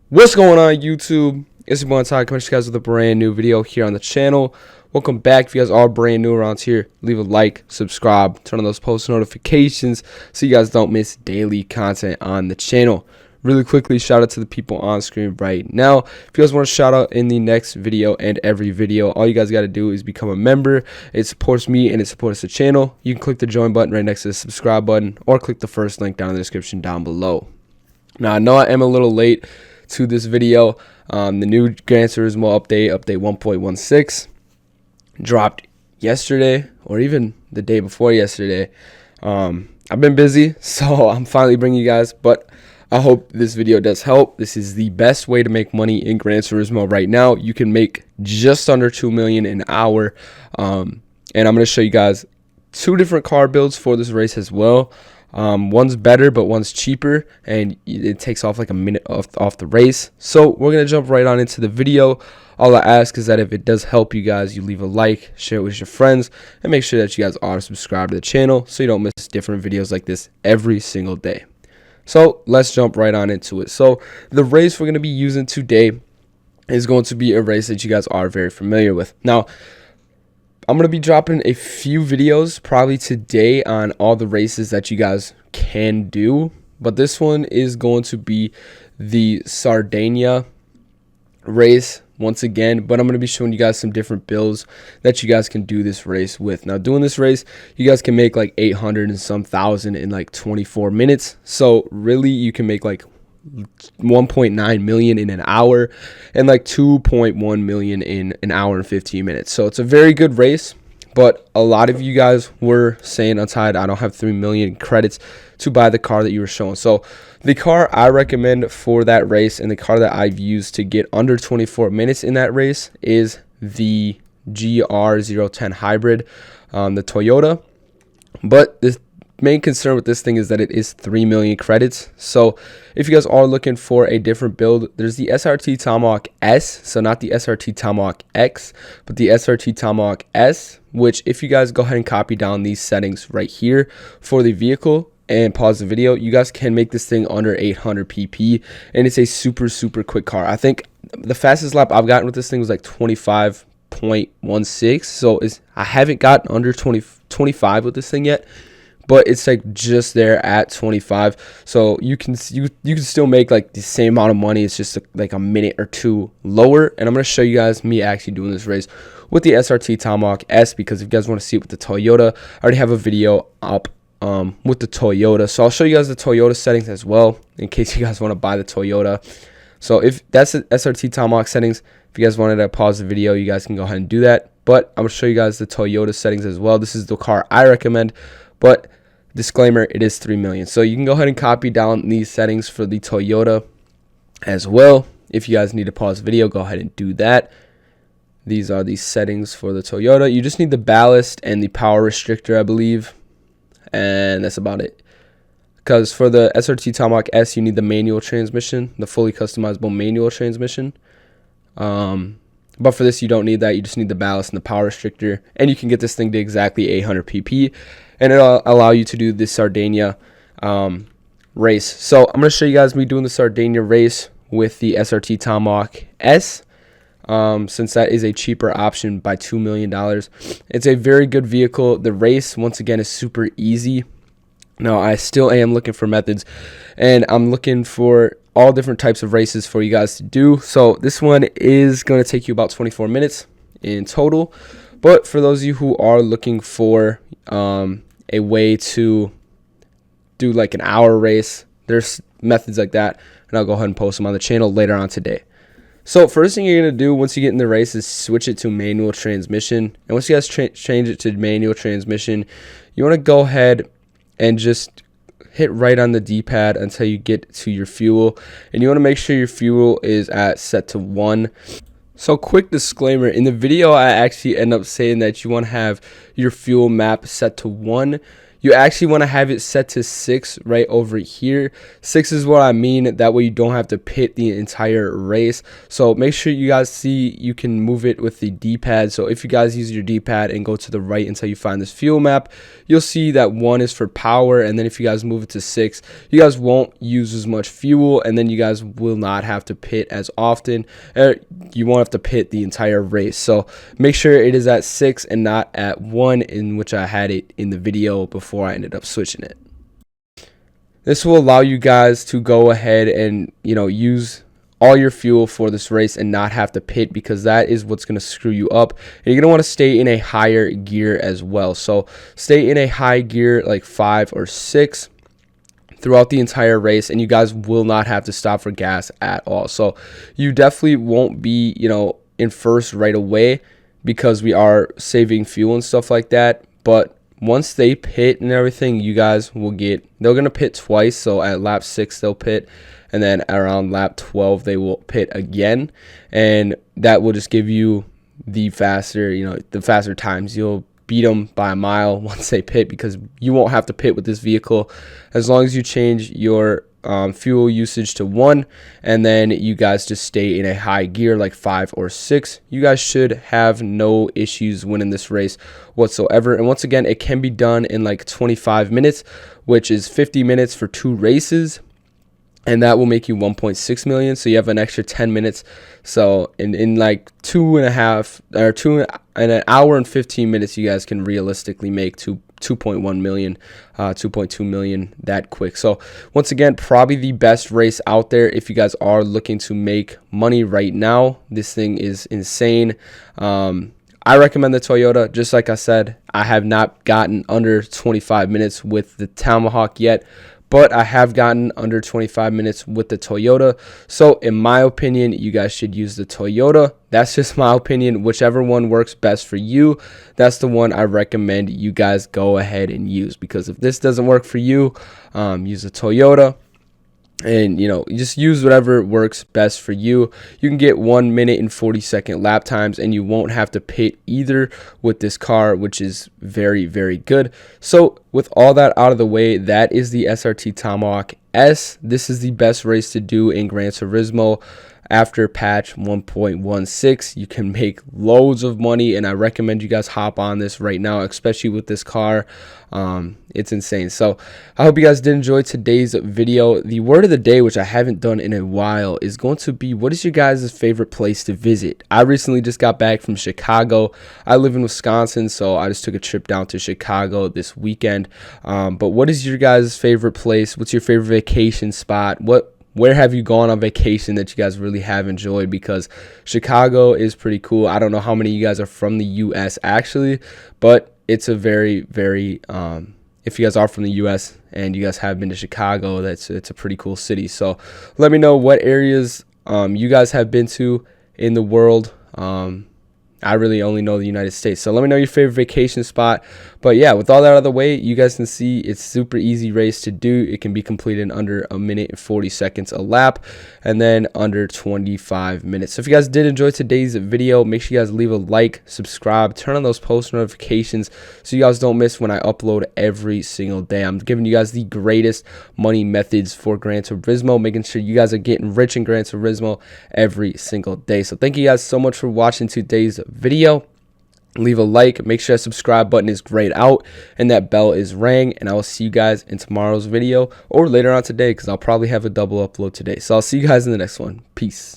What's going on, YouTube? It's your boy Todd coming to you guys with a brand new video here on the channel. Welcome back. If you guys are brand new around here, leave a like, subscribe, turn on those post notifications so you guys don't miss daily content on the channel. Really quickly, shout out to the people on screen right now. If you guys want to shout out in the next video and every video, all you guys got to do is become a member. It supports me and it supports the channel. You can click the join button right next to the subscribe button or click the first link down in the description down below. Now, I know I am a little late to this video. The new Gran Turismo update 1.16 dropped yesterday or even the day before yesterday. I've been busy, so I'm finally bringing you guys, but I hope this video does help. This is the best way to make money in Gran Turismo right now. You can make just under 2 million an hour, and I'm going to show you guys two different car builds for this race as well. One's better, but one's cheaper, and it takes off like a minute off the race. So we're going to jump right on into the video. All I ask is that if it does help you guys, you leave a like, share it with your friends, and make sure that you guys are subscribed to the channel so you don't miss different videos like this every single day. So let's jump right on into it. So the race we're going to be using today is going to be a race that you guys are very familiar with. Now, I'm going to be dropping a few videos probably today on all the races that you guys can do. But this one is going to be the Sardinia race once again. But I'm going to be showing you guys some different builds that you guys can do this race with. Now, doing this race, you guys can make like 800 and some thousand in like 24 minutes. So really, you can make like 1.9 million in an hour and like 2.1 million in an hour and 15 minutes. So it's a very good race, but a lot of you guys were saying, Untied, I don't have 3 million credits to buy the car that you were showing. So the car I recommend for that race and the car that I've used to get under 24 minutes in that race is the GR010 hybrid, the Toyota. But this main concern with this thing is that it is 3 million credits. So if you guys are looking for a different build, there's the SRT Tomahawk S, so not the SRT Tomahawk X, but the SRT Tomahawk S, which if you guys go ahead and copy down these settings right here for the vehicle and pause the video, you guys can make this thing under 800 pp, and it's a super quick car. I think the fastest lap I've gotten with this thing was like 25.16, so I haven't gotten under 25 with this thing yet, but it's like just there at 25. So you can still make like the same amount of money. It's just like a minute or two lower. And I'm going to show you guys me actually doing this race with the SRT Tomahawk S, because if you guys want to see it with the Toyota, I already have a video up with the Toyota. So I'll show you guys the Toyota settings as well in case you guys want to buy the Toyota. So if that's the SRT Tomahawk settings, if you guys wanted to pause the video, you guys can go ahead and do that. But I'm going to show you guys the Toyota settings as well. This is the car I recommend, but disclaimer, it is 3 million. So you can go ahead and copy down these settings for the Toyota as well. If you guys need to pause the video, go ahead and do that. These are the settings for the Toyota. You just need the ballast and the power restrictor, I believe. And that's about it. Because for the SRT Tomahawk S, you need the manual transmission, the fully customizable manual transmission. But for this, you don't need that. You just need the ballast and the power restrictor. And you can get this thing to exactly 800 pp. And it'll allow you to do the Sardinia race. So I'm going to show you guys me doing the Sardinia race with the SRT Tomahawk S, since that is a cheaper option by $2 million. It's a very good vehicle. The race, once again, is super easy. Now, I still am looking for methods, and I'm looking for all different types of races for you guys to do. So this one is going to take you about 24 minutes in total. But for those of you who are looking for a way to do like an hour race, there's methods like that, and I'll go ahead and post them on the channel later on today. So first thing you're going to do once you get in the race is switch it to manual transmission. And once you guys change it to manual transmission, you want to go ahead and just hit right on the D-pad until you get to your fuel, and you want to make sure your fuel is set to 1. So quick disclaimer, in the video I actually end up saying that you want to have your fuel map set to 1. You you actually want to have it set to 6 right over here. 6 is what I mean. That way you don't have to pit the entire race. So make sure you guys see you can move it with the D-pad. So if you guys use your D-pad and go to the right until you find this fuel map, you'll see that 1 is for power, and then if you guys move it to 6, you guys won't use as much fuel, and then you guys will not have to pit as often. You won't have to pit the entire race. So make sure it is at 6 and not at 1, in which I had it in the video before I ended up switching it. This will allow you guys to go ahead and, use all your fuel for this race and not have to pit, because that is what's going to screw you up. And you're going to want to stay in a higher gear as well. So stay in a high gear like 5 or 6 throughout the entire race, and you guys will not have to stop for gas at all. So you definitely won't be, in first right away, because we are saving fuel and stuff like that. But once they pit and everything, you guys will they're going to pit twice. So at lap 6 they'll pit, and then around lap 12 they will pit again, and that will just give you the faster times. You'll beat them by a mile once they pit, because you won't have to pit with this vehicle as long as you change your fuel usage to 1, and then you guys just stay in a high gear like 5 or 6. You guys should have no issues winning this race whatsoever. And once again, it can be done in like 25 minutes, which is 50 minutes for 2 races, and that will make you 1.6 million. So you have an extra 10 minutes. So in like 2 hour and 15 minutes, you guys can realistically make 2.1 million, 2.2 million that quick. So once again, probably the best race out there if you guys are looking to make money right now. This thing is insane. I recommend the Toyota. Just like I said, I have not gotten under 25 minutes with the Tomahawk yet, but I have gotten under 25 minutes with the Toyota. So in my opinion, you guys should use the Toyota. That's just my opinion. Whichever one works best for you, that's the one I recommend you guys go ahead and use. Because if this doesn't work for you, use the Toyota. And you just use whatever works best for you. You can get 1 minute and 40-second lap times, and you won't have to pit either with this car, which is very, very good. So with all that out of the way, that is the SRT Tomahawk S. This is the best race to do in Gran Turismo. After patch 1.16, you can make loads of money, and I recommend you guys hop on this right now, especially with this car. It's insane. So I hope you guys did enjoy today's video. The word of the day, which I haven't done in a while, is going to be, what is your guys' favorite place to visit? I recently just got back from Chicago. I live in Wisconsin, so I just took a trip down to Chicago this weekend. But what is your guys' favorite place? What's your favorite vacation spot? Where have you gone on vacation that you guys really have enjoyed? Because Chicago is pretty cool. I don't know how many of you guys are from the U.S. actually, but it's a very, very, if you guys are from the U.S. and you guys have been to Chicago, it's a pretty cool city. So let me know what areas you guys have been to in the world. I really only know the United States. So let me know your favorite vacation spot. But yeah, with all that out of the way, you guys can see it's super easy race to do. It can be completed in under 1 minute and 40 seconds a lap, and then under 25 minutes. So if you guys did enjoy today's video, make sure you guys leave a like, subscribe, turn on those post notifications so you guys don't miss when I upload every single day. I'm giving you guys the greatest money methods for Gran Turismo, making sure you guys are getting rich in Gran Turismo every single day. So thank you guys so much for watching today's video. Leave a like, make sure that subscribe button is grayed out and that bell is rang, and I will see you guys in tomorrow's video or later on today, because I'll probably have a double upload today. So I'll see you guys in the next one. Peace.